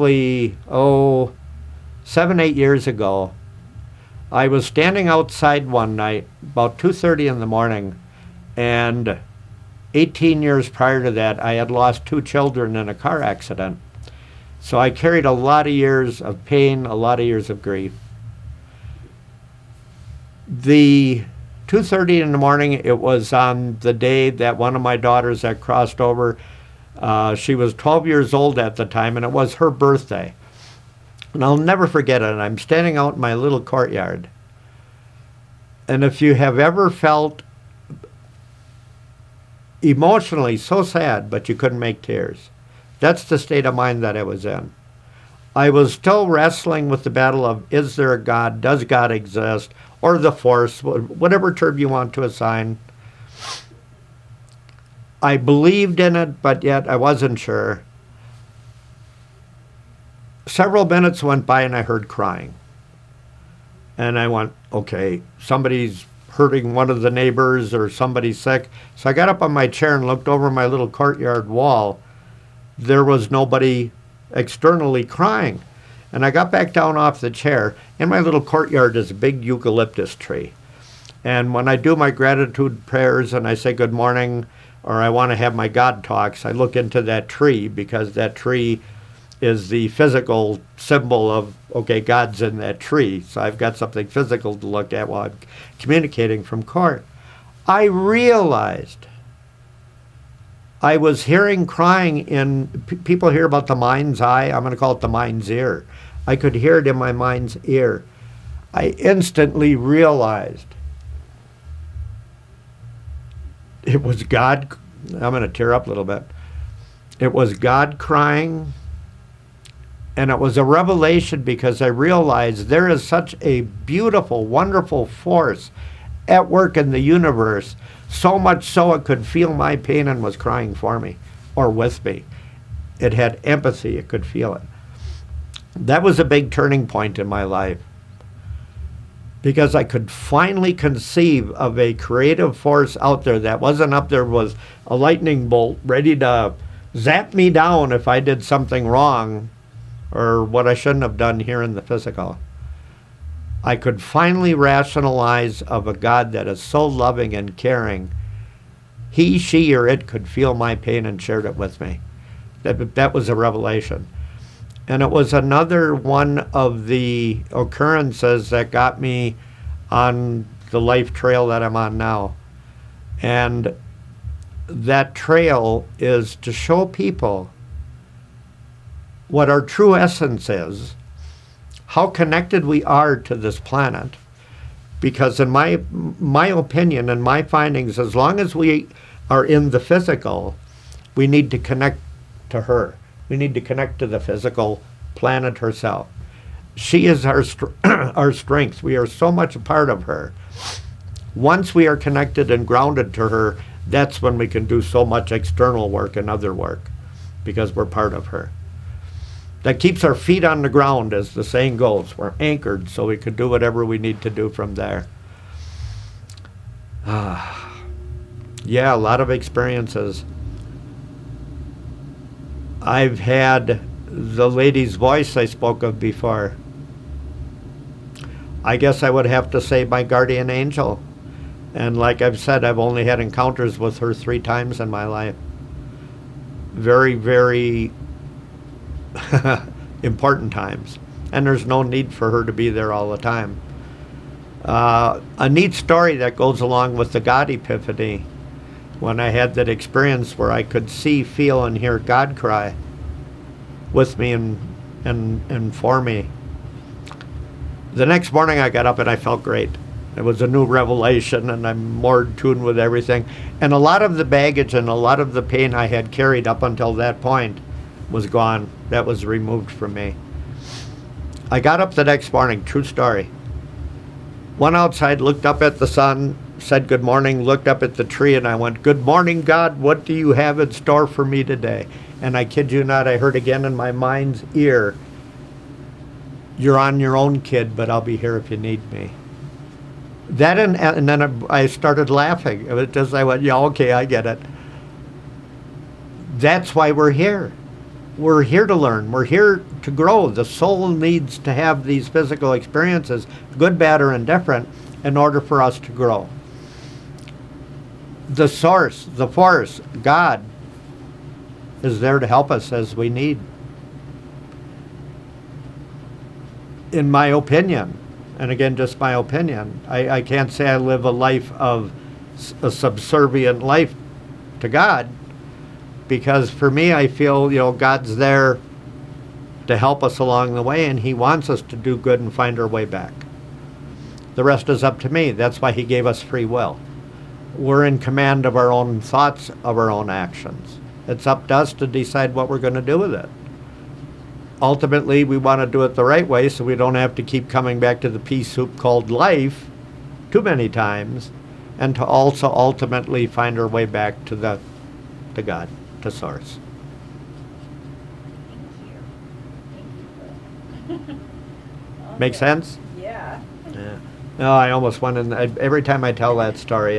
roughly, 7, 8 years ago, I was standing outside one night, about 2:30 in the morning, and 18 years prior to that, I had lost 2 children in a car accident. So I carried a lot of years of pain, a lot of years of grief. The 2:30 in the morning, it was on the day that one of my daughters that crossed over, she was 12 years old at the time, and it was her birthday. And I'll never forget it. I'm standing out in my little courtyard. And if you have ever felt emotionally so sad, but you couldn't make tears, that's the state of mind that I was in. I was still wrestling with the battle of, is there a God? Does God exist? Or the force, whatever term you want to assign. I believed in it, but yet I wasn't sure. Several minutes went by and I heard crying. And I went, okay, somebody's hurting one of the neighbors or somebody's sick. So I got up on my chair and looked over my little courtyard wall. There was nobody externally crying. And I got back down off the chair. In my little courtyard is a big eucalyptus tree. And when I do my gratitude prayers and I say good morning, or I want to have my God talks, I look into that tree, because that tree is the physical symbol of, okay, God's in that tree. So I've got something physical to look at while I'm communicating from court. I realized I was hearing crying in, people hear about the mind's eye. I'm going to call it the mind's ear. I could hear it in my mind's ear. I instantly realized it was God. I'm going to tear up a little bit. It was God crying. And it was a revelation, because I realized there is such a beautiful, wonderful force at work in the universe, so much so it could feel my pain and was crying for me or with me. It had empathy. It could feel it. That was a big turning point in my life, because I could finally conceive of a creative force out there that wasn't up there with a lightning bolt ready to zap me down if I did something wrong or what I shouldn't have done here in the physical. I could finally rationalize of a God that is so loving and caring. He, she, or it could feel my pain and shared it with me. That was a revelation. And it was another one of the occurrences that got me on the life trail that I'm on now. And that trail is to show people what our true essence is, how connected we are to this planet. Because in my opinion and my findings, as long as we are in the physical, we need to connect to her. We need to connect to the physical planet herself. She is our our strength. We are so much a part of her. Once we are connected and grounded to her, that's when we can do so much external work and other work, because we're part of her. That keeps our feet on the ground, as the saying goes. We're anchored, so we can do whatever we need to do from there. Yeah, a lot of experiences. I've had the lady's voice I spoke of before. I guess I would have to say my guardian angel. And like I've said, I've only had encounters with her 3 times in my life. Very, very important times. And there's no need for her to be there all the time. A neat story that goes along with the God epiphany, when I had that experience where I could see, feel, and hear God cry with me and for me. The next morning I got up and I felt great. It was a new revelation, and I'm more in tune with everything. And a lot of the baggage and a lot of the pain I had carried up until that point was gone. That was removed from me. I got up the next morning, true story. Went outside, looked up at the sun, said good morning, looked up at the tree, and I went, good morning, God, what do you have in store for me today? And I kid you not, I heard again in my mind's ear, you're on your own, kid, but I'll be here if you need me. That and then I started laughing. It was just, I went, yeah, okay, I get it. That's why we're here. We're here to learn. We're here to grow. The soul needs to have these physical experiences, good, bad, or indifferent, in order for us to grow. The source, the force, God, is there to help us as we need. In my opinion, and again, just my opinion, I can't say I live a life of a subservient life to God, because for me, I feel, God's there to help us along the way, and he wants us to do good and find our way back. The rest is up to me. That's why he gave us free will. We're in command of our own thoughts, of our own actions. It's up to us to decide what we're going to do with it. Ultimately, we want to do it the right way so we don't have to keep coming back to the pea soup called life too many times, and to also ultimately find our way back to God, to Source. Make sense? Yeah. Yeah. No, I almost went in. Every time I tell that story,